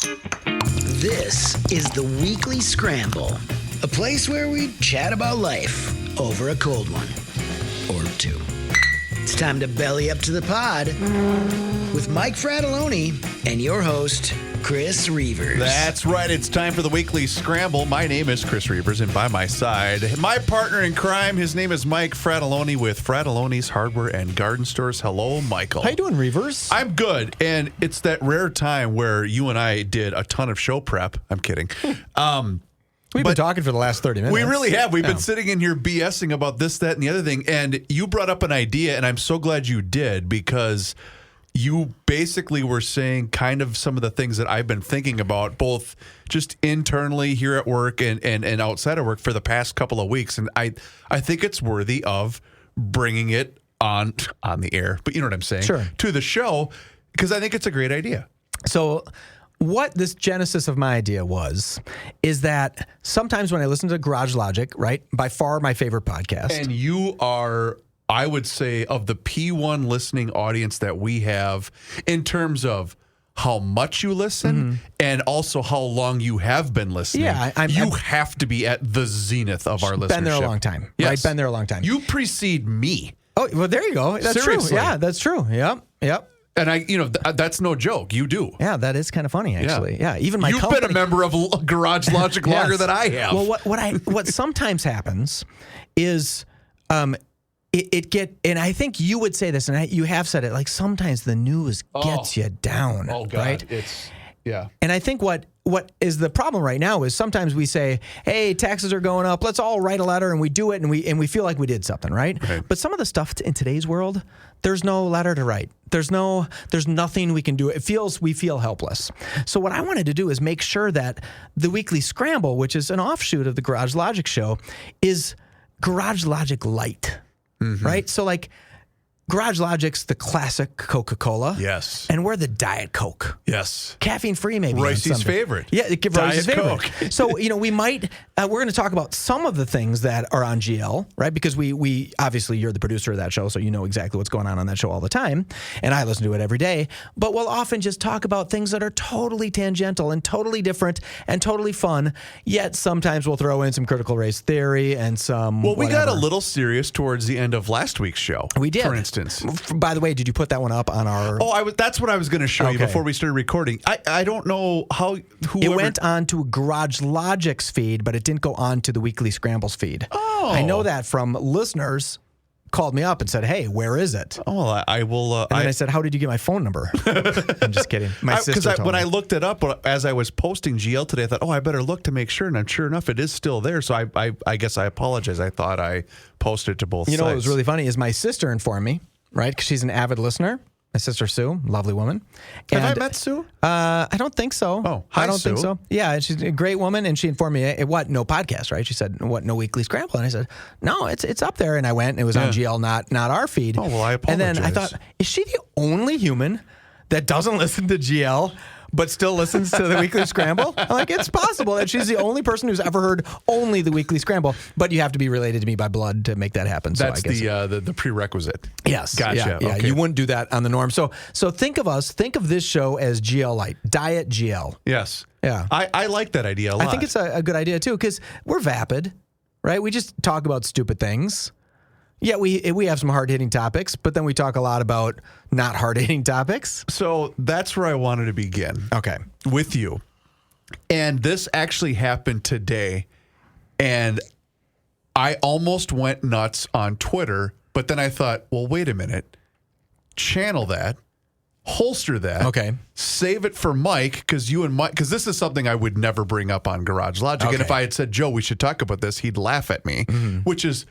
This is the Weekly Scramble, a place where we chat about life over a cold one or two. It's time to belly up to the pod with Mike Fratelloni and your host, Chris Reuvers. That's right. It's time for the Weekly Scramble. My name is Chris Reuvers, and by my side, my partner in crime, his name is Mike Fratelloni with Fratelloni's Hardware and Garden Stores. Hello, Michael. How you doing, Reuvers? I'm good, and it's that rare time where you and I did a ton of show prep. I'm kidding. We've been talking for the last 30 minutes. We really have. We've been sitting in here BSing about this, that, and the other thing, and you brought up an idea, and I'm so glad you did, because you basically were saying kind of some of the things that I've been thinking about, both just internally here at work and outside of work for the past couple of weeks. And I think it's worthy of bringing it on the air, but you know what I'm saying? Sure. To the show, because I think it's a great idea. So what this genesis of my idea is that sometimes when I listen to Garage Logic, right, by far my favorite podcast. And you are, I would say, of the P1 listening audience that we have in terms of how much you listen and also how long you have been listening. Yeah, you have to be at the zenith of our listenership. Been there a long time. Yes. Right? Been there a long time. You precede me. Oh, well, there you go. That's Seriously. true. Yeah, that's true. Yep. And that's no joke. You do. Yeah, that is kind of funny, actually. Yeah, even my You've company. been a member of Garage Logic longer than I have. Well, what sometimes happens is and I think you would say this, and you have said it, like sometimes the news gets you down. Oh, God. Right? Yeah. And I think what is the problem right now is sometimes we say, hey, taxes are going up. Let's all write a letter, and we do it, and we feel like we did something, right? But some of the stuff in today's world, there's no letter to write. There's nothing we can do. We feel helpless. So what I wanted to do is make sure that the Weekly Scramble, which is an offshoot of the Garage Logic show, is Garage Logic Light, right? So like Garage Logic's the classic Coca-Cola. Yes. And we're the Diet Coke. Yes. Caffeine-free, maybe. Royce's favorite. Yeah, Royce's favorite. Coke. So, we might, we're going to talk about some of the things that are on GL, right? Because we obviously, you're the producer of that show, so you know exactly what's going on that show all the time. And I listen to it every day. But we'll often just talk about things that are totally tangential and totally different and totally fun. Yet sometimes we'll throw in some critical race theory and some Well, we got a little serious towards the end of last week's show. We did. For instance. By the way, did you put that one up on our... Oh, that's what I was going to show you before we started recording. I don't know how... It went on to Garage Logic's feed, but it didn't go on to the Weekly Scramble's feed. Oh. I know that from listeners called me up and said, hey, where is it? Oh, well, I will... and then I said, how did you get my phone number? I'm just kidding. My sister told me. When I looked it up, as I was posting GL today, I thought, I better look to make sure. And sure enough, it is still there. So I guess I apologize. I thought I posted it to both sides. You know what was really funny is my sister informed me, right? Because she's an avid listener. My sister, Sue, lovely woman. Have I met Sue? I don't think so. Oh, hi, I don't think Sue. so. Yeah, she's a great woman, and she informed me, no podcast, right? She said, no Weekly Scramble? And I said, no, it's up there. And I went, and it was on GL, not our feed. Oh, well, I apologize. And then I thought, is she the only human that doesn't listen to GL but still listens to the Weekly Scramble? I'm like, it's possible that she's the only person who's ever heard only the Weekly Scramble, but you have to be related to me by blood to make that happen. So That's the prerequisite. Yes. Gotcha. Yeah, Okay. You wouldn't do that on the norm. So think of this show as GL Light, Diet GL. Yes. Yeah. I like that idea a lot. I think it's a good idea too, because we're vapid, right? We just talk about stupid things. Yeah, we have some hard-hitting topics, but then we talk a lot about not hard-hitting topics. So that's where I wanted to begin. Okay. With you. And this actually happened today, and I almost went nuts on Twitter, but then I thought, well, wait a minute. Channel that. Holster that. Okay. Save it for Mike, because this is something I would never bring up on Garage Logic. Okay. And if I had said, Joe, we should talk about this, he'd laugh at me, which is...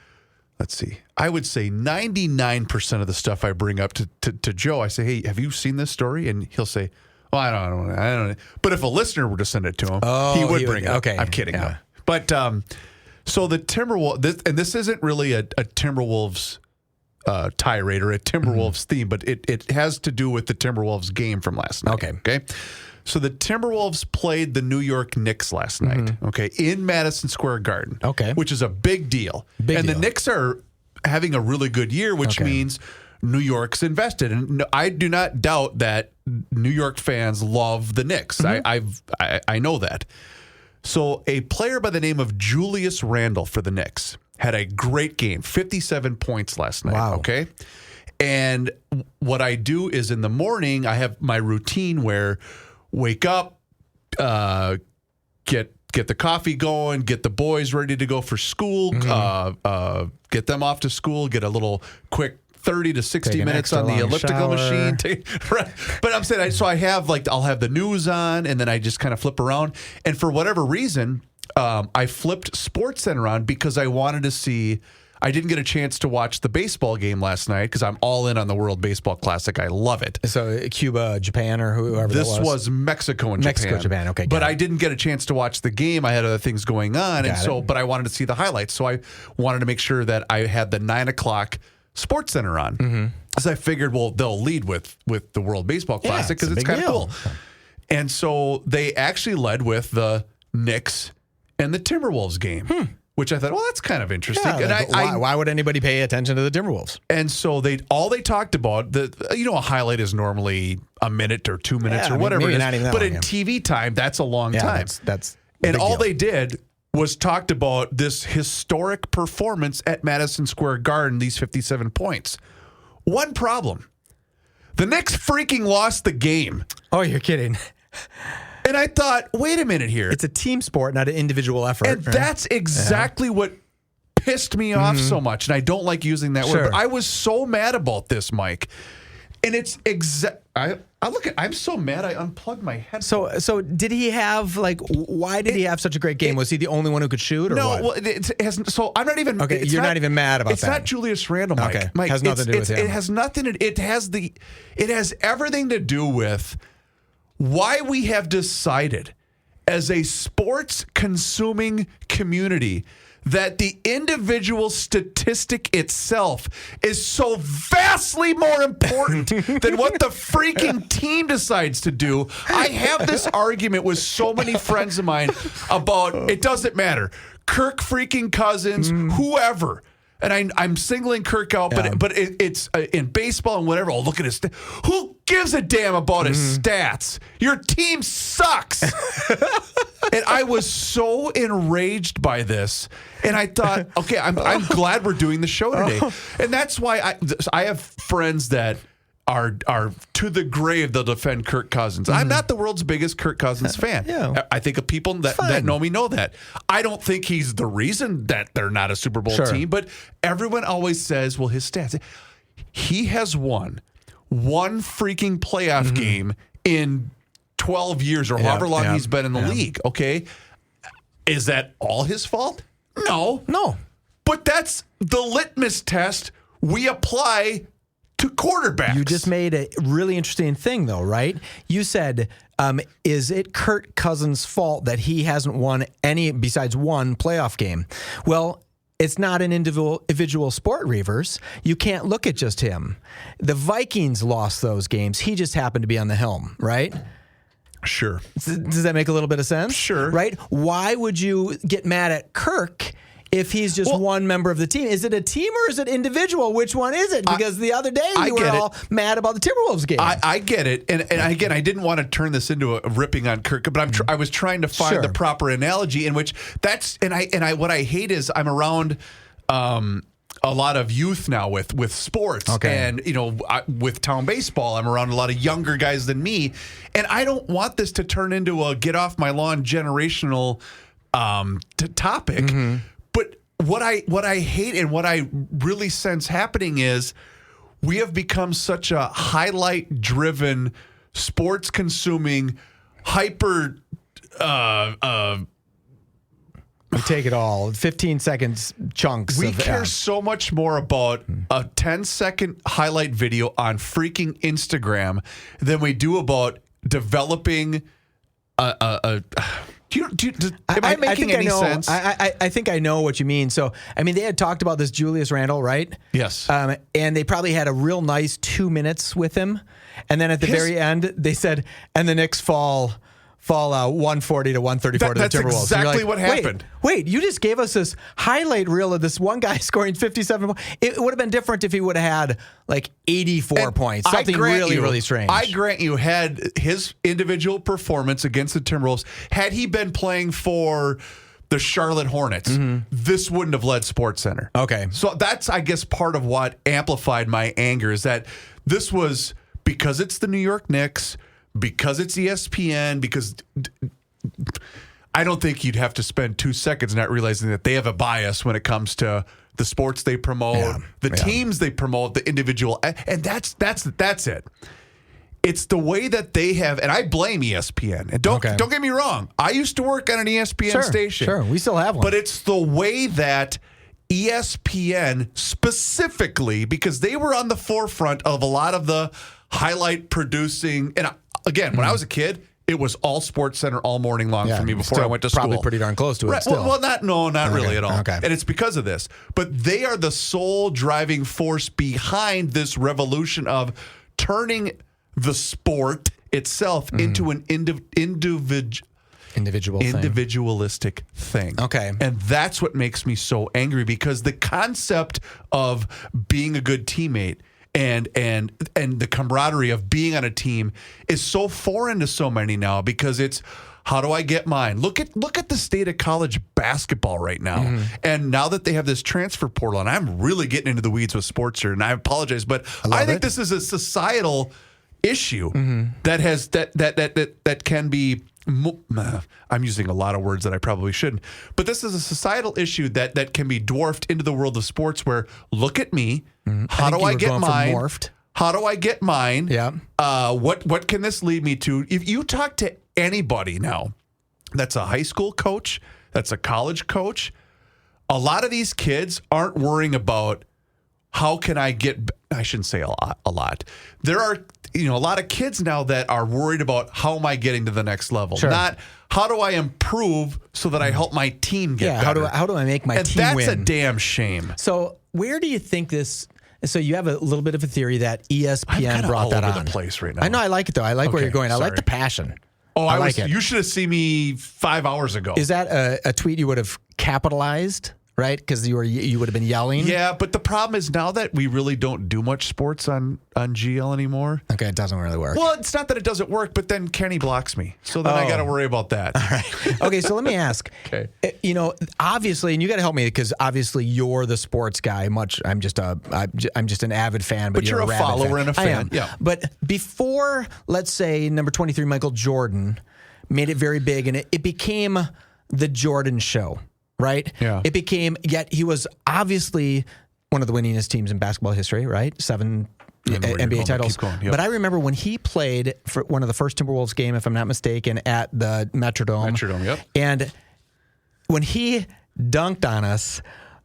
Let's see. I would say 99% of the stuff I bring up to Joe, I say, hey, have you seen this story? And he'll say, well, I don't know. But if a listener were to send it to him, he would bring it up. Okay. I'm kidding. Yeah. No. But so the Timberwolves, and this isn't really a Timberwolves tirade or a Timberwolves theme, but it has to do with the Timberwolves game from last night. Okay. So the Timberwolves played the New York Knicks last night, in Madison Square Garden, Okay. which is a big deal. The Knicks are having a really good year, which means New York's invested. And I do not doubt that New York fans love the Knicks. I know that. So a player by the name of Julius Randle for the Knicks had a great game, 57 points last night. Wow. Okay. And what I do is in the morning, I have my routine where wake up, get the coffee going, get the boys ready to go for school, get them off to school, get a little quick 30 to 60 minutes on the elliptical machine. Right. But I'm saying, so I have I'll have the news on and then I just kind of flip around. And for whatever reason, I flipped SportsCenter on because I wanted to see. I didn't get a chance to watch the baseball game last night because I'm all in on the World Baseball Classic. I love it. So Cuba, Japan, or whoever this that was? Mexico and Japan. Japan. Okay, but I didn't get a chance to watch the game. I had other things going on, but I wanted to see the highlights. So I wanted to make sure that I had the 9 o'clock SportsCenter on. So I figured, well, they'll lead with the World Baseball Classic because it's kind of cool. And so they actually led with the Knicks and the Timberwolves game. Which I thought, well, that's kind of interesting. Yeah, and why would anybody pay attention to the Timberwolves? And so they talked about a highlight is normally a minute or 2 minutes or whatever it is. Not even that but long, in TV time, that's a long time. That's and all they did was talked about this historic performance at Madison Square Garden, these 57 points. One problem. The Knicks freaking lost the game. Oh, you're kidding. And I thought, wait a minute here. It's a team sport, not an individual effort. And that's exactly what pissed me off so much. And I don't like using that word, but I was so mad about this, Mike. And it's I'm so mad I unplugged my headphones. So did he have why did he have such a great game? Was he the only one who could shoot? Or no, what? well, it has, so I'm not even. Okay, you're not even mad about it's that. It's not Julius Randle, Mike. Okay, Mike, has nothing to do with him. It has nothing. It has everything to do with why we have decided as a sports consuming community that the individual statistic itself is so vastly more important than what the freaking team decides to do. I have this argument with so many friends of mine about it doesn't matter. Kirk freaking Cousins, whoever. And I'm singling Kirk out, but it's in baseball and whatever. Oh, look at his who gives a damn about his stats? Your team sucks. And I was so enraged by this. And I thought, okay, I'm glad we're doing the show today. And that's why I have friends that are to the grave they'll defend Kirk Cousins. I'm not the world's biggest Kirk Cousins fan. I think of people that know me know that. I don't think he's the reason that they're not a Super Bowl team, but everyone always says, well, his stats. He has won one freaking playoff game in 12 years or however long he's been in the league, okay? Is that all his fault? No. But that's the litmus test we apply to quarterbacks. You just made a really interesting thing, though, right? You said, is it Kirk Cousins' fault that he hasn't won any besides one playoff game? Well, it's not an individual sport, Reuvers. You can't look at just him. The Vikings lost those games. He just happened to be on the helm, right? Sure. Does that make a little bit of sense? Sure. Right? Why would you get mad at Kirk if he's just one member of the team? Is it a team or is it individual? Which one is it? Because the other day you were all mad about the Timberwolves game. I get it. And again, I didn't want to turn this into a ripping on Kirk, but I was trying to find the proper analogy in which that's, and I what I hate is I'm around a lot of youth now with sports. And, with town baseball, I'm around a lot of younger guys than me. And I don't want this to turn into a get off my lawn generational topic. But what I hate and what I really sense happening is we have become such a highlight-driven, sports-consuming, hyper. We take it all. 15 seconds chunks. We care so much more about a 10-second highlight video on freaking Instagram than we do about developing am I making any sense? I think I know what you mean. So, they had talked about this Julius Randle, right? Yes. And they probably had a real nice 2 minutes with him. And then at the very end, they said, and the Knicks fall fall 140 to 134 to the That's Timberwolves. And you're exactly what happened. Wait, you just gave us this highlight reel of this one guy scoring 57 points. It would have been different if he would have had like 84 points. Something really strange. I grant you, had his individual performance against the Timberwolves, had he been playing for the Charlotte Hornets, this wouldn't have led SportsCenter. Okay. So that's, I guess, part of what amplified my anger is that this was because it's the New York Knicks, because it's ESPN, because I don't think you'd have to spend 2 seconds not realizing that they have a bias when it comes to the sports they promote, the teams they promote, the individual, and that's it. It's the way that they have, and I blame ESPN. And don't get me wrong, I used to work on an ESPN station. Sure, we still have one. But it's the way that ESPN specifically, because they were on the forefront of a lot of the highlight producing. And again, when I was a kid, it was all SportsCenter all morning long for me before I went to school. Probably pretty darn close to it. Right. Still. Well, not really at all. Okay. And it's because of this. But they are the sole driving force behind this revolution of turning the sport itself into an individualistic thing. Okay. And that's what makes me so angry, because the concept of being a good teammate and the camaraderie of being on a team is so foreign to so many now, because it's, how do I get mine? Look at the state of college basketball right now. And now that they have this transfer portal, and I'm really getting into the weeds with sports here, and I apologize, but I think this is a societal issue that has that can be. I'm using a lot of words that I probably shouldn't, but this is a societal issue that can be dwarfed into the world of sports. Where, look at me, how do I get mine? How do I get mine? Yeah. What can this lead me to? If you talk to anybody now, that's a high school coach, that's a college coach, a lot of these kids aren't worrying about how can I get. I shouldn't say a lot. There are a lot of kids now that are worried about how am I getting to the next level, not how do I improve so that I help my team get better. How do I make my team win? And that's a damn shame. So where do you think this? So you have a little bit of a theory that ESPN brought that on. I'm all over the place right now. I know, I like it though. I like where you're going. I like the passion. Oh, I like it. You should have seen me 5 hours ago. Is that a tweet you would have capitalized? Right, because you would have been yelling. Yeah, but the problem is now that we really don't do much sports on GL anymore. Okay, it doesn't really work. Well, it's not that it doesn't work, but then Kenny blocks me, so then I got to worry about that. All right. Okay, so let me ask. Okay. Obviously, and you got to help me because obviously you're the sports guy. I'm just an avid fan, but you're a follower fan. and a fan. I am. Yeah. But before, let's say number 23, Michael Jordan made it very big, and it became the Jordan Show. Right? Yeah. It became, yet he was obviously one of the winningest teams in basketball history, right? 7 NBA titles. Yep. But I remember when he played for one of the first Timberwolves game, if I'm not mistaken, at the Metrodome. Metrodome, yep. And when he dunked on us,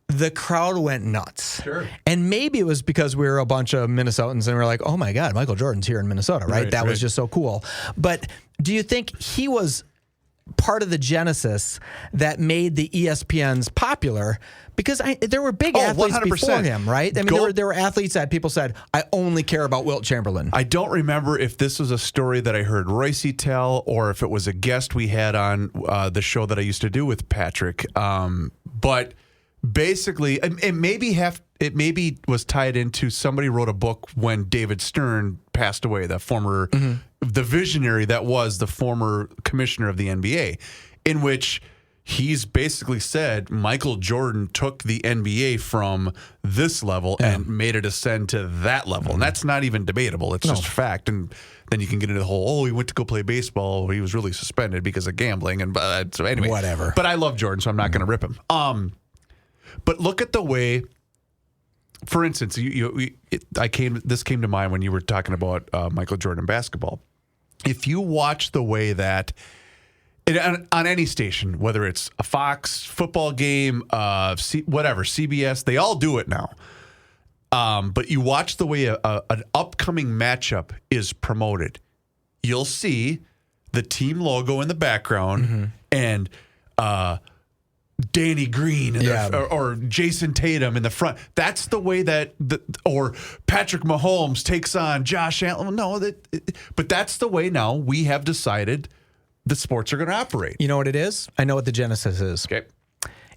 the crowd went nuts. Sure. And maybe it was because we were a bunch of Minnesotans and we were like, oh my God, Michael Jordan's here in Minnesota, right? That was just so cool. But do you think he was part of the genesis that made the ESPNs popular? Because there were big athletes 100%. before him, right? I mean, there were athletes that people said, I only care about Wilt Chamberlain. I don't remember if this was a story that I heard Royce tell or if it was a guest we had on the show that I used to do with Patrick. But basically, it maybe was tied into somebody wrote a book when David Stern passed away, the former, the visionary that was the former commissioner of the NBA, in which he's basically said Michael Jordan took the NBA from this level and made it ascend to that level. And that's not even debatable. It's just fact. And then you can get into the whole, he went to go play baseball. He was really suspended because of gambling. And so anyway, whatever. But I love Jordan, so I'm not going to rip him. But look at the way, for instance, this came to mind when you were talking about Michael Jordan basketball. If you watch the way that on any station, whether it's a Fox football game, whatever, CBS, they all do it now. But you watch the way an upcoming matchup is promoted. You'll see the team logo in the background and Danny Green or Jason Tatum in the front. That's the way that or Patrick Mahomes takes on Josh Allen. No, but that's the way now we have decided the sports are going to operate. You know what it is? I know what the genesis is. Okay.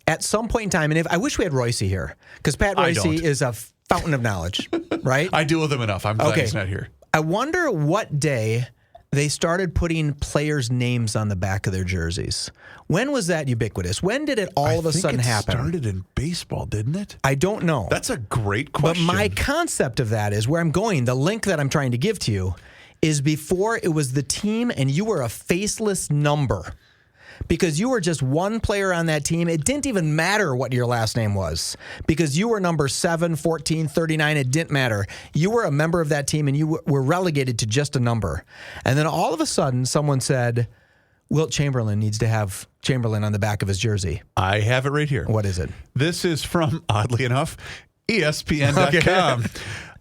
At some point in time, and I wish we had Royce here, because Pat I Royce don't. is a fountain of knowledge, right? I deal with him enough. I'm glad he's not here. I wonder what day they started putting players' names on the back of their jerseys. When was that ubiquitous? When did it all of a sudden happen? It started in baseball, didn't it? I don't know. That's a great question. But my concept of that is where I'm going. The link that I'm trying to give to you is before it was the team and you were a faceless number. Because you were just one player on that team. It didn't even matter what your last name was. Because you were number 7, 14, 39. It didn't matter. You were a member of that team and you were relegated to just a number. And then all of a sudden, someone said, Wilt Chamberlain needs to have Chamberlain on the back of his jersey. I have it right here. What is it? This is from, oddly enough, ESPN.com.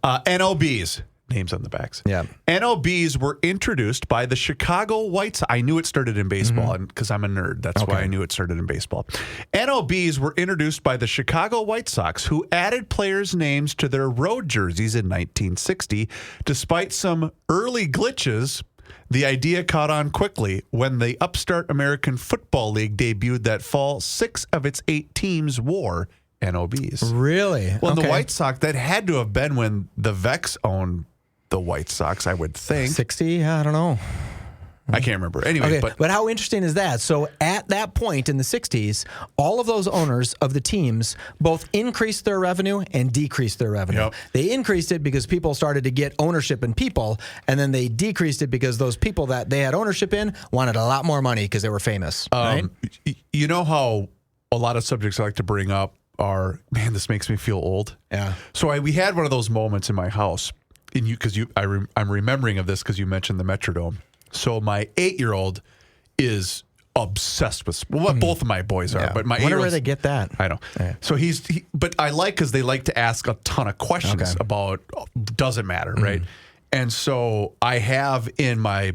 NLBs. Names on the backs. Yeah. NLBs were introduced by the Chicago White Sox. I knew it started in baseball, and because I'm a nerd, that's why I knew it started in baseball. NLBs were introduced by the Chicago White Sox, who added players' names to their road jerseys in 1960. Despite some early glitches, the idea caught on quickly. When the upstart American Football League debuted that fall, 6 of its 8 teams wore NLBs. Really? Well, the White Sox, that had to have been when the Vex owned the White Sox, I would think. 60? I don't know. I can't remember. Anyway, Okay, but how interesting is that? So at that point in the 60s, all of those owners of the teams both increased their revenue and decreased their revenue. Yep. They increased it because people started to get ownership in people, and then they decreased it because those people that they had ownership in wanted a lot more money because they were famous. Right? You know how a lot of subjects I like to bring up are, man, this makes me feel old. Yeah. So we had one of those moments in my house, and I'm remembering of this because you mentioned the Metrodome. So my 8-year-old is obsessed with both of my boys are, but my 8-year-old. I wonder where they get that. I know. Yeah. So but I like because they like to ask a ton of questions about doesn't matter, right? And so I have in my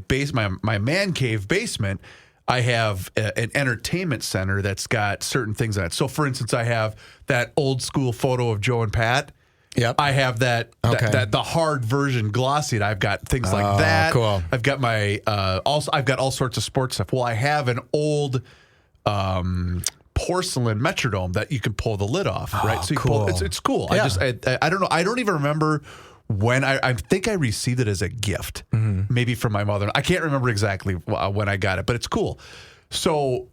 my man cave basement, I have an entertainment center that's got certain things in it. So, for instance, I have that old school photo of Joe and Pat. Yep. I have that the hard version glossy. And I've got things like that. Cool. I've got my I've got all sorts of sports stuff. Well, I have an old porcelain Metrodome that you can pull the lid off. Right. So you cool. It's cool. Yeah. I don't know. I don't even remember when I think I received it as a gift, maybe from my mother. I can't remember exactly when I got it, but it's cool. So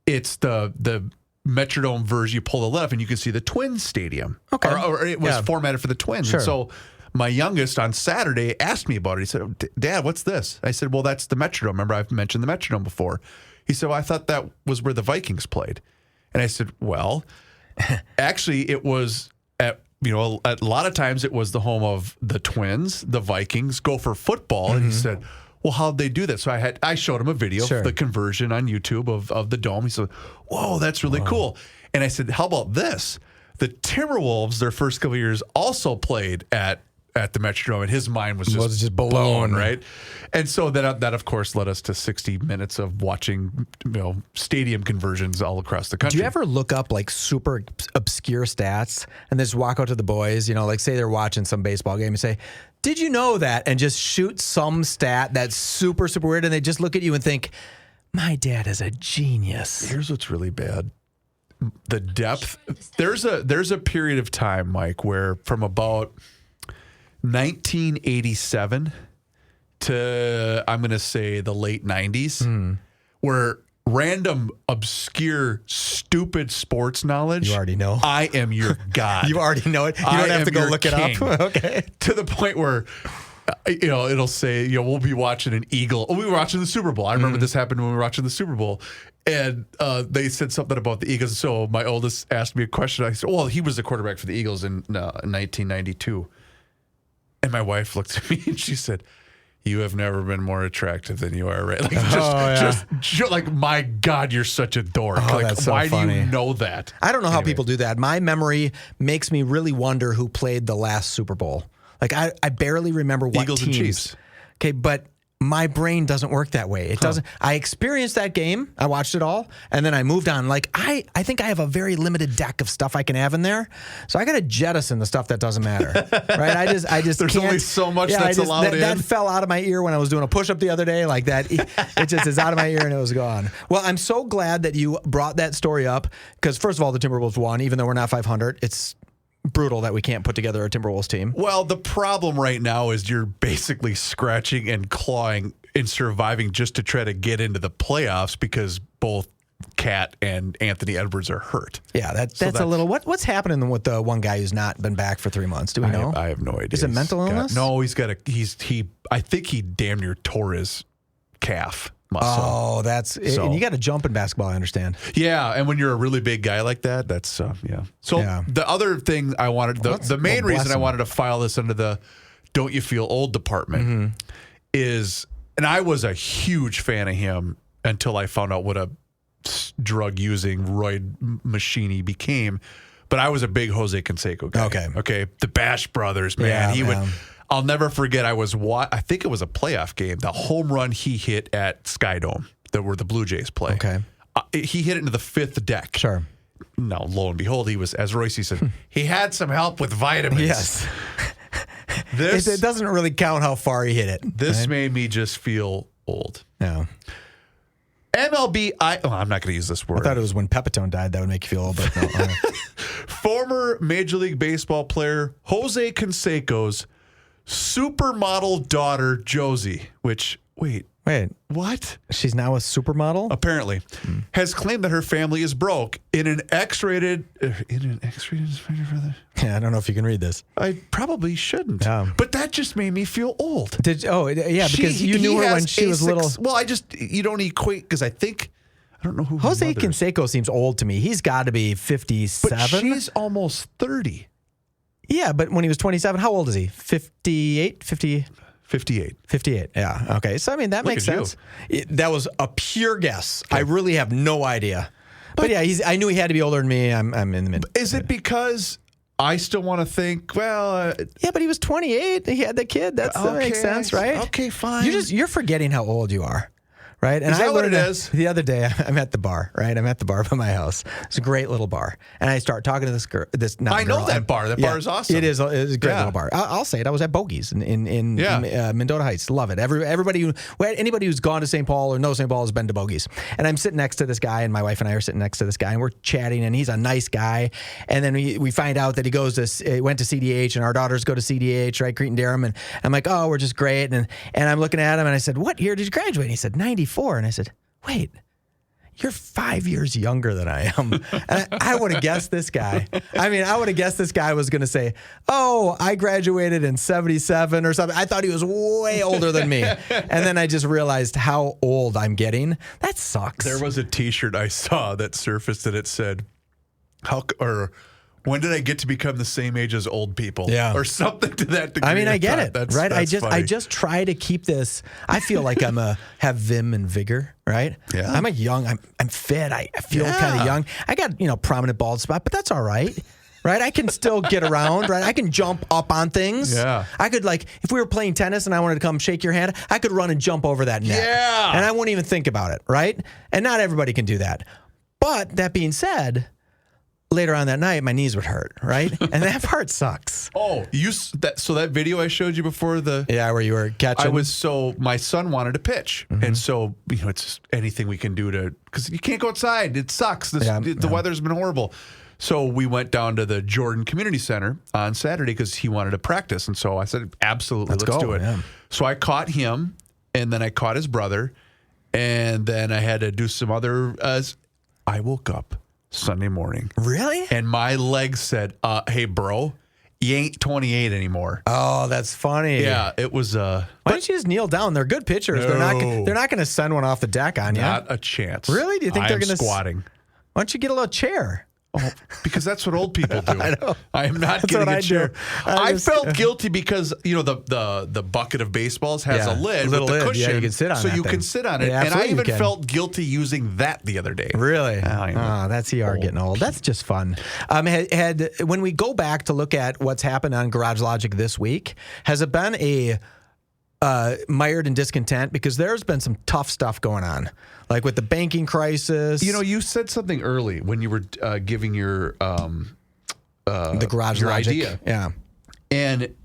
it's the Metrodome version. You pull the lid off and you can see the Twins stadium. Okay. Or it was formatted for the Twins. Sure. And so my youngest on Saturday asked me about it. He said, Dad, what's this? I said, well, that's the Metrodome. Remember, I've mentioned the Metrodome before. He said, well, I thought that was where the Vikings played. And I said, well, actually, it was a lot of times it was the home of the Twins, the Vikings, Gopher football. And he said, well, how'd they do that? So I showed him a video of the conversion on YouTube of the dome. He said, whoa, that's really cool. And I said, how about this? The Timberwolves, their first couple of years, also played at the Metrodome, and his mind was just blown, right? And so that of course led us to 60 minutes of watching stadium conversions all across the country. Do you ever look up like super obscure stats and then just walk out to the boys, like say they're watching some baseball game and say, did you know that? And just shoot some stat that's super, super weird, and they just look at you and think, my dad is a genius. Here's what's really bad. The depth. There's a period of time, Mike, where from about 1987 to, I'm going to say, the late 90s, where random, obscure, stupid sports knowledge. You already know. I am your god. You already know it. You don't have to go look it up. Okay. To the point where, it'll say, we'll be watching an Eagle. Oh, we were watching the Super Bowl. I remember this happened when we were watching the Super Bowl. And they said something about the Eagles. So my oldest asked me a question. I said, well, he was the quarterback for the Eagles in 1992. And my wife looked at me and she said, you have never been more attractive than you are, right? Like, just like, my God, you're such a dork. Oh, that's so why funny. do you know that? I don't know how people do that. My memory makes me really wonder who played the last Super Bowl. Like, I barely remember what Eagles teams. and Chiefs. Okay, but my brain doesn't work that way. It doesn't. I experienced that game. I watched it all, and then I moved on. Like I think I have a very limited deck of stuff I can have in there, so I got to jettison the stuff that doesn't matter. Right? I just There's can't, only so much that's allowed in. That fell out of my ear when I was doing a push-up the other day. Like that, it just is out of my ear and it was gone. Well, I'm so glad that you brought that story up because first of all, the Timberwolves won, even though we're not 500. It's brutal that we can't put together a Timberwolves team. Well, the problem right now is you're basically scratching and clawing and surviving just to try to get into the playoffs because both Cat and Anthony Edwards are hurt. Yeah, that's a little. What's happening with the one guy who's not been back for 3 months? Do we know? I have no idea. Is it mental illness? No, he's got I think he damn near tore his calf muscle. Oh, and you got to jump in basketball, I understand. Yeah, and when you're a really big guy like that, that's yeah. So the other thing I wanted, the main reason I wanted to file this under the "Don't You Feel Old" department is, and I was a huge fan of him until I found out what a drug-using roid machine he became. But I was a big Jose Canseco guy. Okay, the Bash Brothers, man. I'll never forget. I think it was a playoff game. The home run he hit at Skydome, where the Blue Jays play. Okay, he hit it into the fifth deck. Sure. Now, lo and behold, he was, as Royce said, he had some help with vitamins. Yes. It doesn't really count how far he hit it. This made me just feel old. No. I'm not going to use this word. I thought it was when Pepitone died that would make you feel old, but no. Former Major League Baseball player Jose Canseco's supermodel daughter, Josie, which, wait, what? She's now a supermodel? Apparently. Has claimed that her family is broke in an X-rated... Yeah, I don't know if you can read this. I probably shouldn't. But that just made me feel old. Because you knew her when she was little. Well, you don't equate, because I don't know who Jose Canseco seems old to me. He's got to be 57. But she's almost 30. Yeah, but when he was 27, how old is he? 58? 58. Yeah. Okay. So, I mean, that makes sense. That was a pure guess. Okay. I really have no idea. But yeah, I knew he had to be older than me. I'm in the mid. Is it because I still want to think, well... yeah, but he was 28. He had the kid. That makes sense, right? Okay, fine. You're forgetting how old you are. Right? And is that what it is? The other day, I'm at the bar, right? I'm at the bar by my house. It's a great little bar. And I start talking to this girl. I know that bar. That bar is awesome. It is. It's a great little bar. I'll say it. I was at Bogey's in Mendota Heights. Love it. Anybody who's gone to St. Paul or knows St. Paul has been to Bogey's. And I'm sitting next to this guy, and my wife and I are sitting next to this guy, and we're chatting, and he's a nice guy. And then we find out that he went to CDH, and our daughters go to CDH, right? Cretin Durham. And I'm like, oh, we're just great. And I'm looking at him, and I said, what year did you graduate? And he said, 94. And I said, wait, you're 5 years younger than I am. And I would have guessed this guy. I would have guessed this guy was going to say, oh, I graduated in 77 or something. I thought he was way older than me. And then I just realized how old I'm getting. That sucks. There was a T-shirt I saw that surfaced and it said, when did I get to become the same age as old people? Yeah. Or something to that degree. I get it. Right? I just try to keep this. I feel like have vim and vigor, right? Yeah. I'm fit. I feel kind of young. I got, prominent bald spot, but that's all right. Right? I can still get around, right? I can jump up on things. Yeah. I could, if we were playing tennis and I wanted to come shake your hand, I could run and jump over that net. Yeah. And I wouldn't even think about it, right? And not everybody can do that. But that being said, later on that night, my knees would hurt, right? And that part sucks. Oh, so that video I showed you before where you were catching. My son wanted to pitch, and so it's just anything we can do because you can't go outside. It sucks. The weather's been horrible. So we went down to the Jordan Community Center on Saturday because he wanted to practice, and so I said, absolutely, let's do it. Yeah. So I caught him, and then I caught his brother, and then I had to do some other. I woke up Sunday morning. Really? And my legs said, hey, bro, you ain't 28 anymore. Oh, that's funny. Yeah, it was... Why don't you just kneel down? They're good pitchers. No. They're not going to send one off the deck on you. Not a chance. Really? Do you think they're going to... squatting. Why don't you get a little chair? Oh, because that's what old people do. I know. I am not getting a chair. I felt guilty because the bucket of baseballs has a lid with the cushion. Yeah, you can sit on it. So you can sit on it. Yeah, and I even felt guilty using that the other day. Really? That's you are getting old. That's just fun. When we go back to look at what's happened on Garage Logic this week, has it been mired in discontent because there's been some tough stuff going on, like with the banking crisis. You know, you said something early when you were giving your the garage your logic. idea. Yeah. And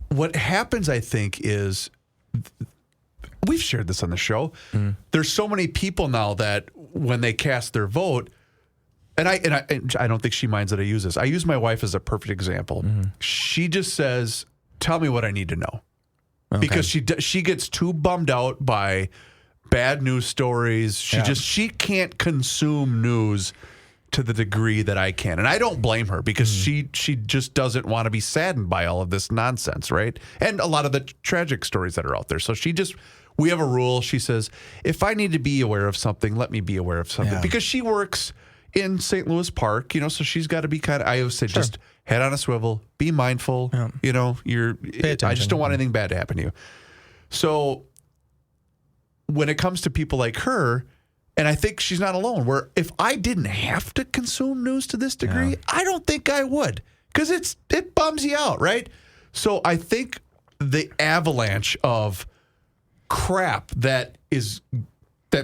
what happens, I think, is we've shared this on the show. There's so many people now that when they cast their vote, and I don't think she minds that I use this. I use my wife as a perfect example. She just says, "Tell me what I need to know," because she gets too bummed out by bad news stories. She can't consume news to the degree that I can. And I don't blame her because she just doesn't want to be saddened by all of this nonsense, right? And a lot of the tragic stories that are out there. So we have a rule. She says, if I need to be aware of something, let me be aware of something. Because she works in St. Louis Park, so she's got to be I always say, just head on a swivel, be mindful, I just don't want anything bad to happen to you. So when it comes to people like her, and I think she's not alone, where if I didn't have to consume news to this degree, I don't think I would, because it bums you out, right? So I think the avalanche of crap that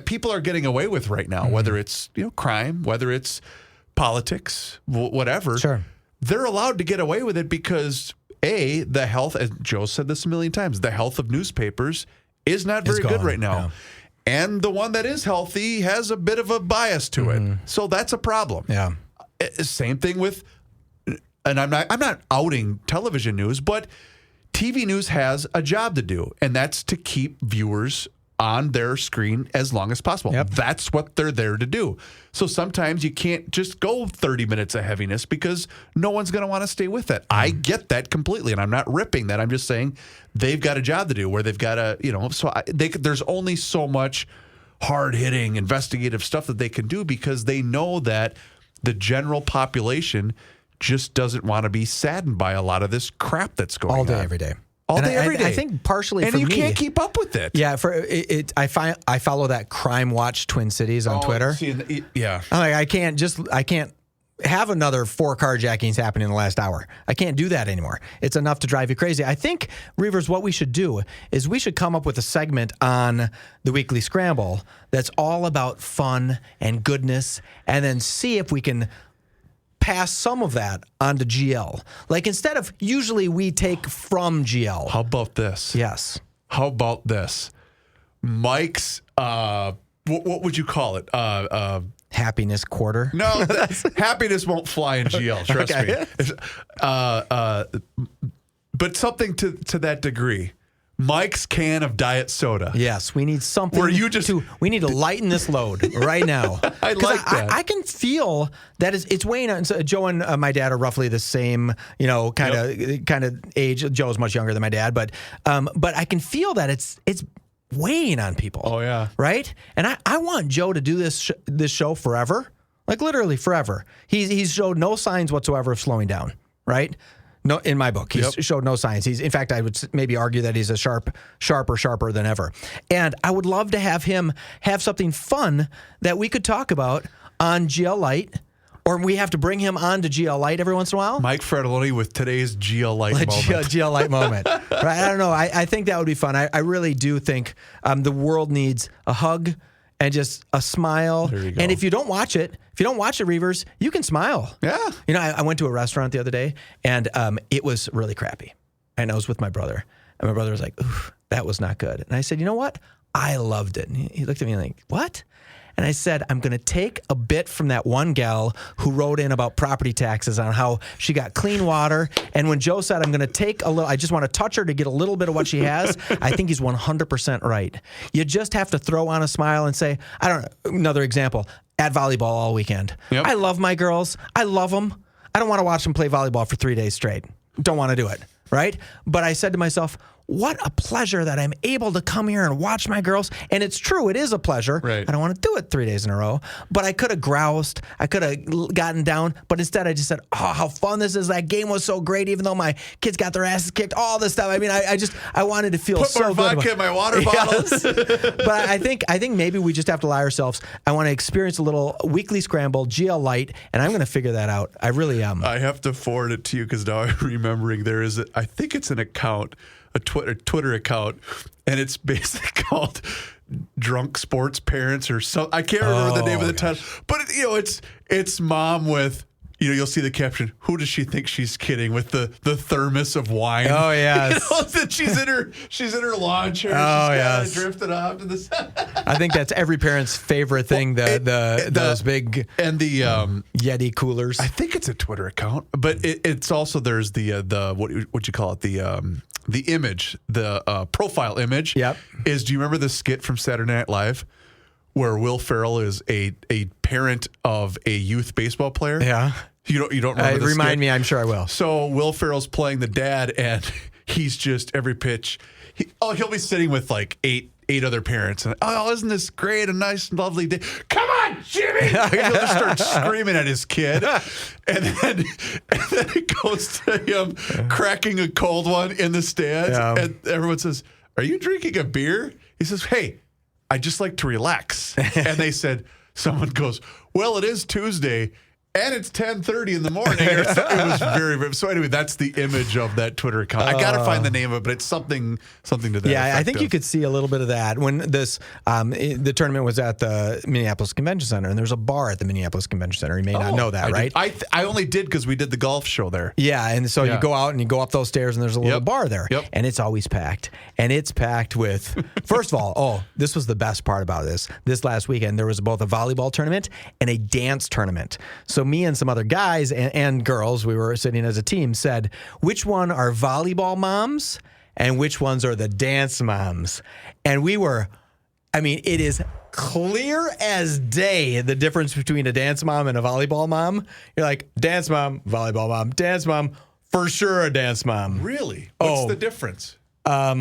people are getting away with right now, whether it's crime, whether it's politics, whatever, they're allowed to get away with it because the health, as Joe said this a million times, the health of newspapers is not very good right now. Yeah. And the one that is healthy has a bit of a bias to it. So that's a problem. Yeah. Same thing with, and I'm not outing television news, but TV news has a job to do, and that's to keep viewers on their screen as long as possible. Yep. That's what they're there to do. So sometimes you can't just go 30 minutes of heaviness because no one's going to want to stay with it. I get that completely, and I'm not ripping that. I'm just saying they've got a job to do where they've got to, there's only so much hard-hitting investigative stuff that they can do because they know that the general population just doesn't want to be saddened by a lot of this crap that's going on. All day, every day. All day, every day. I think partially and for me. And you can't keep up with it. Yeah, I follow that Crime Watch Twin Cities on Twitter. Yeah. I can't have another 4 carjackings happen in the last hour. I can't do that anymore. It's enough to drive you crazy. I think, Reuvers, what we should do is we should come up with a segment on the Weekly Scramble that's all about fun and goodness, and then see if we can pass some of that onto GL. Like instead of usually we take from GL. How about this? Yes. How about this? Mike's, what would you call it? Happiness quarter? No, happiness won't fly in GL, trust me. But something to that degree. Mike's can of diet soda. Yes, we need something. We need to lighten this load right now. I like that. I can feel that it's weighing on. So Joe and my dad are roughly the same, kind of age. Joe's much younger than my dad, but I can feel that it's weighing on people. Oh yeah, right. And I want Joe to do this show forever, like literally forever. He's showed no signs whatsoever of slowing down. Right. No, in my book, he's showed no signs. In fact, I would maybe argue that he's a sharper than ever. And I would love to have him have something fun that we could talk about on GL Light, or we have to bring him on to GL Light every once in a while. Mike Fredolini with today's GL Light moment. GL Light moment. Right? I don't know. I think that would be fun. I really do think the world needs a hug and just a smile. There you go. And if you don't watch it, Reuvers, you can smile. Yeah. I went to a restaurant the other day, and it was really crappy. And I was with my brother. And my brother was like, ooh, that was not good. And I said, you know what? I loved it. And he looked at me like, what? And I said, I'm going to take a bit from that one gal who wrote in about property taxes on how she got clean water. And when Joe said, I'm going to take a little, I just want to touch her to get a little bit of what she has, I think he's 100% right. You just have to throw on a smile and say, I don't know, another example, at volleyball all weekend. Yep. I love my girls. I love them. I don't want to watch them play volleyball for 3 days straight. Don't want to do it, right? But I said to myself, what a pleasure that I'm able to come here and watch my girls. And it's true, it is a pleasure. Right. I don't want to do it 3 days in a row. But I could have groused. I could have gotten down. But instead, I just said, oh, how fun this is. That game was so great, even though my kids got their asses kicked, all this stuff. I mean, I wanted to feel so good. Put more vodka in my water bottles. But I think maybe we just have to lie ourselves. I want to experience a little Weekly Scramble, GL Light, and I'm going to figure that out. I really am. I have to forward it to you because now I'm remembering there is, I think it's an account, a a Twitter account, and it's basically called Drunk Sports Parents or something. I can't remember the name of the title, but it's mom with. You'll see the caption. Who does she think she's kidding with the thermos of wine? Oh yes, that she's in her lawn chair. Oh she's yes, drifted off to the side. I think that's every parent's favorite thing. Those big and the Yeti coolers. I think it's a Twitter account, but it's also there's the what you call it the image, the profile image. Yep. Do you remember the skit from Saturday Night Live? Where Will Ferrell is a parent of a youth baseball player. Yeah. You don't remember this remind skit? me, I'm sure I will. So Will Ferrell's playing the dad, and he's just every pitch. He'll be sitting with like eight other parents, and isn't this great? A nice, lovely day. Come on, Jimmy! And he'll just start screaming at his kid, and then it goes to him cracking a cold one in the stands, and everyone says, "Are you drinking a beer?" He says, "Hey, I just like to relax." And they said, someone goes, "Well, it is Tuesday and it's 10:30 in the morning." It was very, very, so anyway, that's the image of that Twitter account. I got to find the name of it, but it's something to that Yeah, I think you could see a little bit of that when the tournament was at the Minneapolis Convention Center, and there's a bar at the Minneapolis Convention Center. You may not know that, right? I only did because we did the golf show there. Yeah, and so you go out and you go up those stairs, and there's a little bar there, and it's always packed. And it's packed with, first of all, this was the best part about this. This last weekend, there was both a volleyball tournament and a dance tournament. So me and some other guys and girls, we were sitting as a team, said, which one are volleyball moms and which ones are the dance moms? And it is clear as day the difference between a dance mom and a volleyball mom. You're like, dance mom, volleyball mom, dance mom, for sure a dance mom. Really? What's the difference? I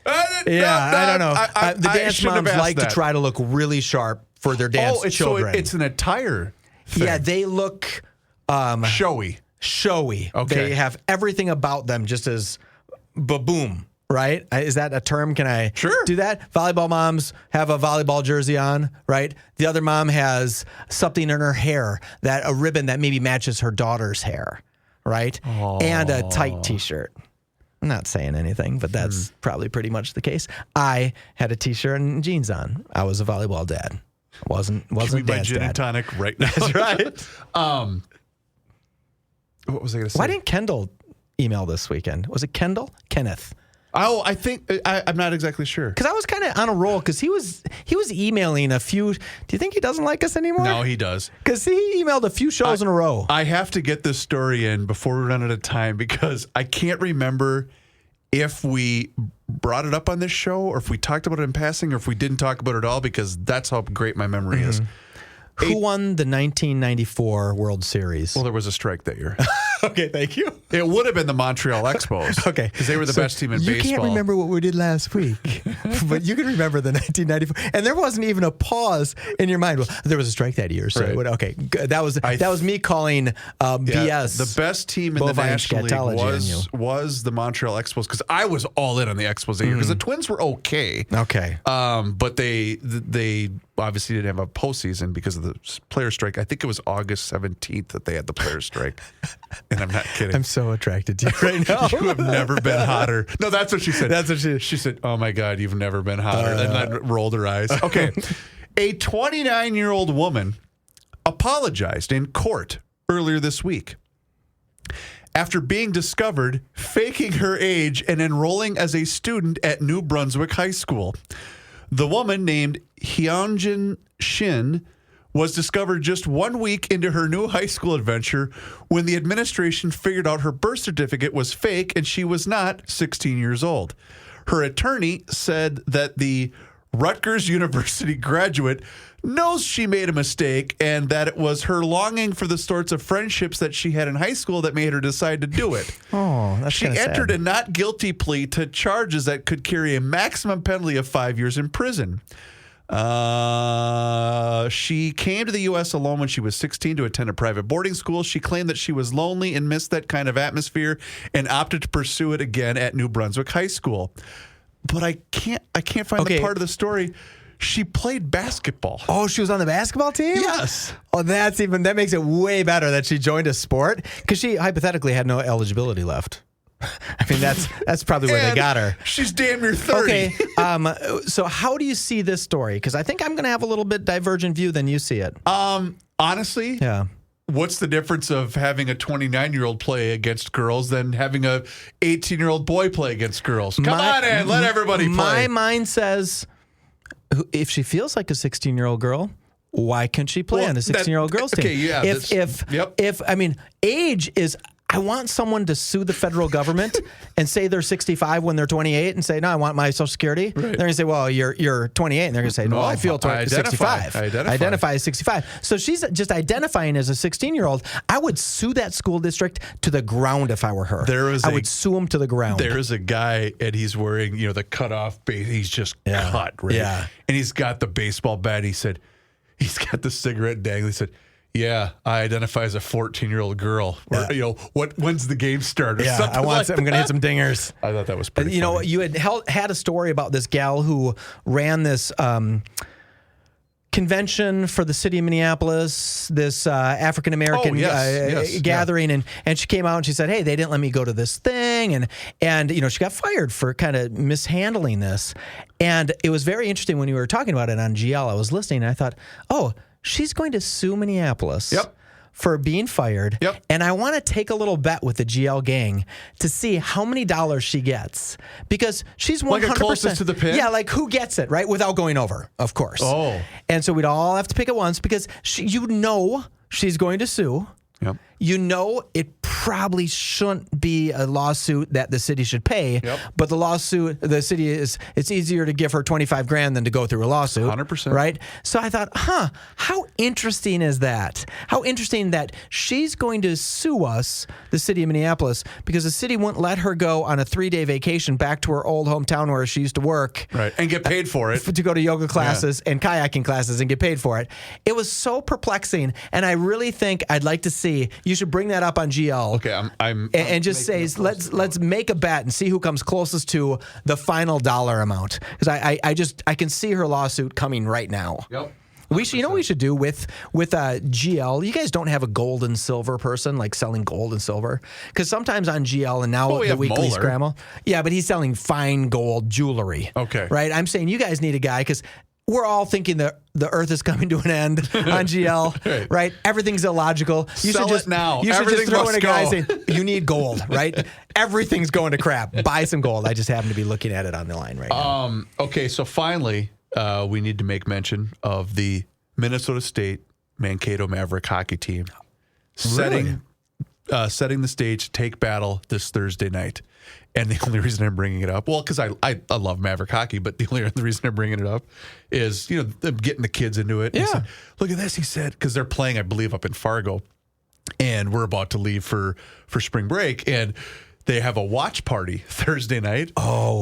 don't know. The dance moms like to try to look really sharp for their dance children. So it's an attire thing. Yeah, they look showy. Okay. They have everything about them just as boom, right? Is that a term? Can I do that? Volleyball moms have a volleyball jersey on, right? The other mom has something in her hair, a ribbon that maybe matches her daughter's hair, right? Oh. And a tight T-shirt. I'm not saying anything, but that's probably pretty much the case. I had a T-shirt and jeans on. I was a volleyball dad. Wasn't Give me my gin and tonic right now. That's right. What was I going to say? Why didn't Kendall email this weekend? Was it Kendall? Kenneth? Oh, I think I'm not exactly sure. Because I was kind of on a roll because he was emailing a few. Do you think he doesn't like us anymore? No, he does. Because he emailed a few shows in a row. I have to get this story in before we run out of time because I can't remember if we brought it up on this show or if we talked about it in passing or if we didn't talk about it at all because that's how great my memory is. Who won the 1994 World Series? Well, there was a strike that year. Okay, thank you. It would have been the Montreal Expos. Okay. Because they were the best team in baseball. You can't remember what we did last week, but you can remember the 1994. And there wasn't even a pause in your mind. Well, there was a strike that year. So, okay. That was me calling BS. The best team in the National League was the Montreal Expos because I was all in on the Expos that year because the Twins were okay. Okay. But they obviously didn't have a postseason because of the player strike. I think it was August 17th that they had the player strike. And I'm not kidding. I'm so attracted to you right now. You have never been hotter. No, that's what she said. That's what she said. Oh my God, you've never been hotter. And then rolled her eyes. Okay. A 29-year-old woman apologized in court earlier this week after being discovered faking her age and enrolling as a student at New Brunswick High School. The woman named Hyunjin Shin was discovered just 1 week into her new high school adventure when the administration figured out her birth certificate was fake and she was not 16 years old. Her attorney said that the Rutgers University graduate knows she made a mistake and that it was her longing for the sorts of friendships that she had in high school that made her decide to do it. Oh, that's She entered a not guilty plea to charges that could carry a maximum penalty of 5 years in prison. She came to the U.S. alone when she was 16 to attend a private boarding school. She claimed that she was lonely and missed that kind of atmosphere and opted to pursue it again at New Brunswick High School. But I can't find the part of the story. She played basketball. Oh, she was on the basketball team? Yes. Oh, that makes it way better that she joined a sport because she hypothetically had no eligibility left. I mean, that's probably where they got her. She's damn near 30. Okay. So how do you see this story? Because I think I'm going to have a little bit divergent view than you see it. Honestly, Yeah. what's the difference of having a 29-year-old play against girls than having a 18-year-old boy play against girls? Come on in, let everybody play. My mind says, if she feels like a 16-year-old girl, why can't she play on a 16-year-old girls team? Okay, yeah. If I mean, age is. I want someone to sue the federal government and say they're 65 when they're 28 and say, no, I want my Social Security. Right. They're going to say, well, you're 28. And they're going to say, no, I feel 65. Identify as 65. So she's just identifying as a 16-year-old. I would sue that school district to the ground if I were her. I would sue him to the ground. There is a guy, and he's wearing, the cutoff base. He's just cut, right? Yeah. And he's got the baseball bat. He said, he's got the cigarette dangling. He said, yeah, I identify as a 14-year-old girl. Or, when's the game start? Or something I'm going to hit some dingers. I thought that was pretty funny. You had a story about this gal who ran this convention for the city of Minneapolis, this African-American gathering. And she came out and she said, hey, they didn't let me go to this thing. And she got fired for kind of mishandling this. And it was very interesting when you were talking about it on GL. I was listening and I thought, she's going to sue Minneapolis for being fired. Yep. And I want to take a little bet with the GL gang to see how many dollars she gets. Because she's 100%. Like a closest to the pin? Yeah, like who gets it, right? Without going over, of course. Oh. And so we'd all have to pick it once because she's going to sue. Yep. It probably shouldn't be a lawsuit that the city should pay. Yep. But the city it's easier to give her $25,000 than to go through a lawsuit. 100%. Right? So I thought, how interesting is that? How interesting that she's going to sue us, the city of Minneapolis, because the city wouldn't let her go on a 3-day vacation back to her old hometown where she used to work. Right. And get paid for it. To go to yoga classes and kayaking classes and get paid for it. It was so perplexing. And I really think I'd like to see, you should bring that up on GL. Okay, I'm just say let's make a bet and see who comes closest to the final dollar amount, because I can see her lawsuit coming right now. Yep. We should, we should do with GL. You guys don't have a gold and silver person like selling gold and silver, because sometimes on GL and now the weekly Scramble. Yeah, but he's selling fine gold jewelry. Okay, right. I'm saying you guys need a guy because we're all thinking the Earth is coming to an end on GL, right? Everything's illogical. You should just now. You should just throw in a guy saying, you need gold, right? Everything's going to crap. Buy some gold. I just happen to be looking at it on the line right now. Okay, so finally, we need to make mention of the Minnesota State Mankato Maverick hockey team setting the stage to take battle this Thursday night. And the only reason I'm bringing it up, because I love Maverick hockey, but the only reason I'm bringing it up is, them getting the kids into it. Yeah. Said, look at this, he said, because they're playing, I believe, up in Fargo, and we're about to leave for spring break, and they have a watch party Thursday night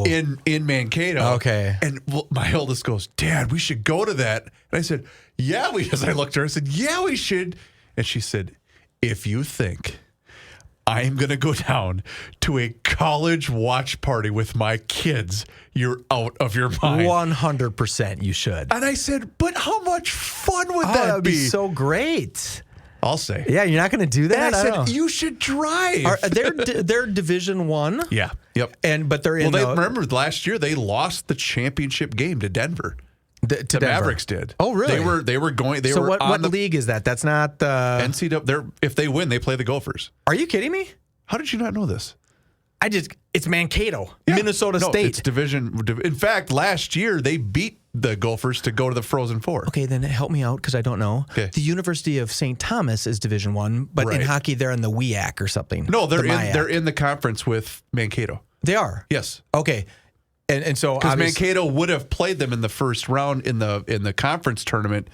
in Mankato. Okay. And my oldest goes, Dad, we should go to that. And I said, yeah, as I looked at her, I said, yeah, we should. And she said, if you think I am going to go down to a college watch party with my kids, you're out of your mind. 100% you should. And I said, but how much fun would that would be? So great. I'll say. Yeah, you're not going to do that? And I said, you should drive. They're Division I? Yeah. Yep. But they're in remember last year they lost the championship game to Denver. The Mavericks did. Oh, really? They were going. So what league is that? That's not the NCAA. If they win, they play the Gophers. Are you kidding me? How did you not know this? It's Mankato, Minnesota State. It's division. In fact, last year they beat the Gophers to go to the Frozen Four. Okay, then help me out because I don't know. Okay. The University of St. Thomas is Division I, but in hockey they're in the WIAC or something. No, they're in the conference with Mankato. They are. Yes. Okay. And so because Mankato would have played them in the first round in the conference tournament,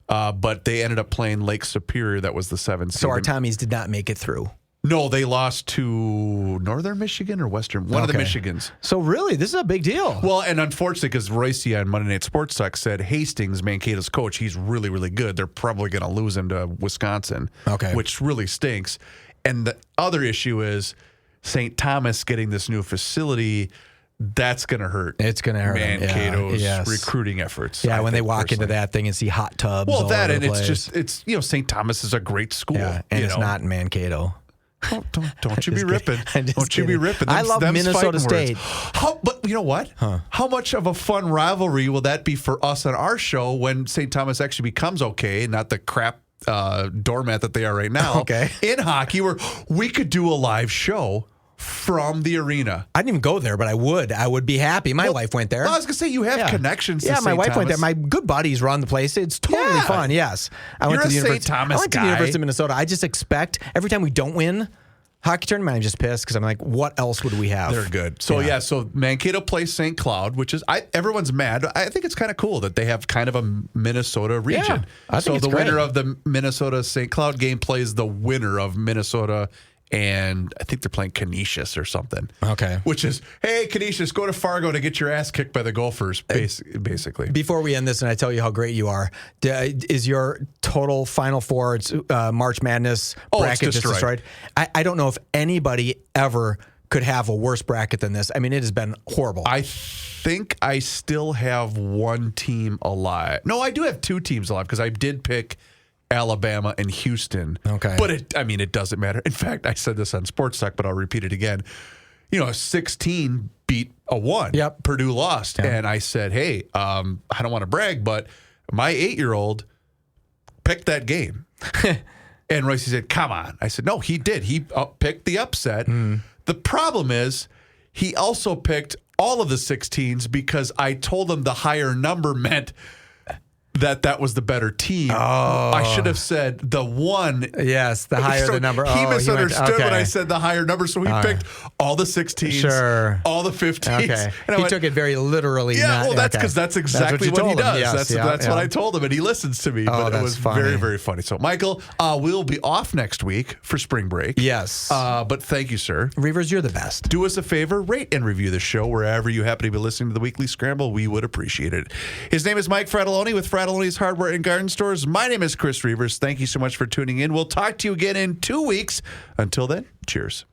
but they ended up playing Lake Superior. That was the 7th seed. So our Tommies did not make it through. No, they lost to Northern Michigan or Western, one of the Michigans. So really, this is a big deal. Well, and unfortunately, because Royce on Monday Night Sports Talk said Hastings, Mankato's coach, he's really, really good. They're probably going to lose him to Wisconsin, which really stinks. And the other issue is St. Thomas getting this new facility. That's going to hurt. It's going to hurt Mankato's recruiting efforts. Yeah, when they walk into that thing and see hot tubs. Well, it's St. Thomas is a great school. Yeah, and it's not in Mankato. Don't you be ripping. Don't you be ripping. I love Minnesota State. But you know what? How much of a fun rivalry will that be for us on our show when St. Thomas actually becomes okay, not the crap doormat that they are right now, in hockey, where we could do a live show from the arena. I didn't even go there, but I would. I would be happy. My wife went there. Well, I was going to say, you have connections to Yeah, my St. wife Thomas. went there. My good buddies run the place. It's totally fun, yes. I went to the St. Thomas I went to the University of Minnesota. I just expect, every time we don't win hockey tournament, I'm just pissed because I'm like, what else would we have? They're good. So, so Mankato plays St. Cloud, which is, everyone's mad. I think it's kind of cool that they have kind of a Minnesota region. I think it's great. Winner of the Minnesota-St. Cloud game plays the winner of Minnesota, and I think they're playing Canisius or something. Okay. Which is, hey, Canisius, go to Fargo to get your ass kicked by the Gophers, basically. Before we end this and I tell you how great you are, is your total Final Four March Madness bracket just destroyed? I don't know if anybody ever could have a worse bracket than this. I mean, it has been horrible. I think I still have one team alive. No, I do have two teams alive because I did pick Alabama and Houston. Okay. But it doesn't matter. In fact, I said this on Sports Talk, but I'll repeat it again. A 16 beat a 1. Yep. Purdue lost. Yep. And I said, hey, I don't want to brag, but my 8-year-old picked that game. And Royce said, come on. I said, no, he did. He picked the upset. The problem is he also picked all of the 16s because I told him the higher number meant that was the better team. I should have said the 1. Yes, the higher the number. He misunderstood when I said the higher number, so he picked all the 16s, all the 15s. Okay. And he took it very literally. Yeah, that's because that's exactly what he does. Yes, that's what I told him, and he listens to me. But it was very, very funny. So, Michael, we'll be off next week for spring break. Yes. But thank you, sir. Reuvers, you're the best. Do us a favor, rate and review the show wherever you happen to be listening to the Weekly Scramble. We would appreciate it. His name is Mike Fratelloni with Fratelloni's Hardware and Garden Stores. My name is Chris Reuvers. Thank you so much for tuning in. We'll talk to you again in 2 weeks. Until then, cheers.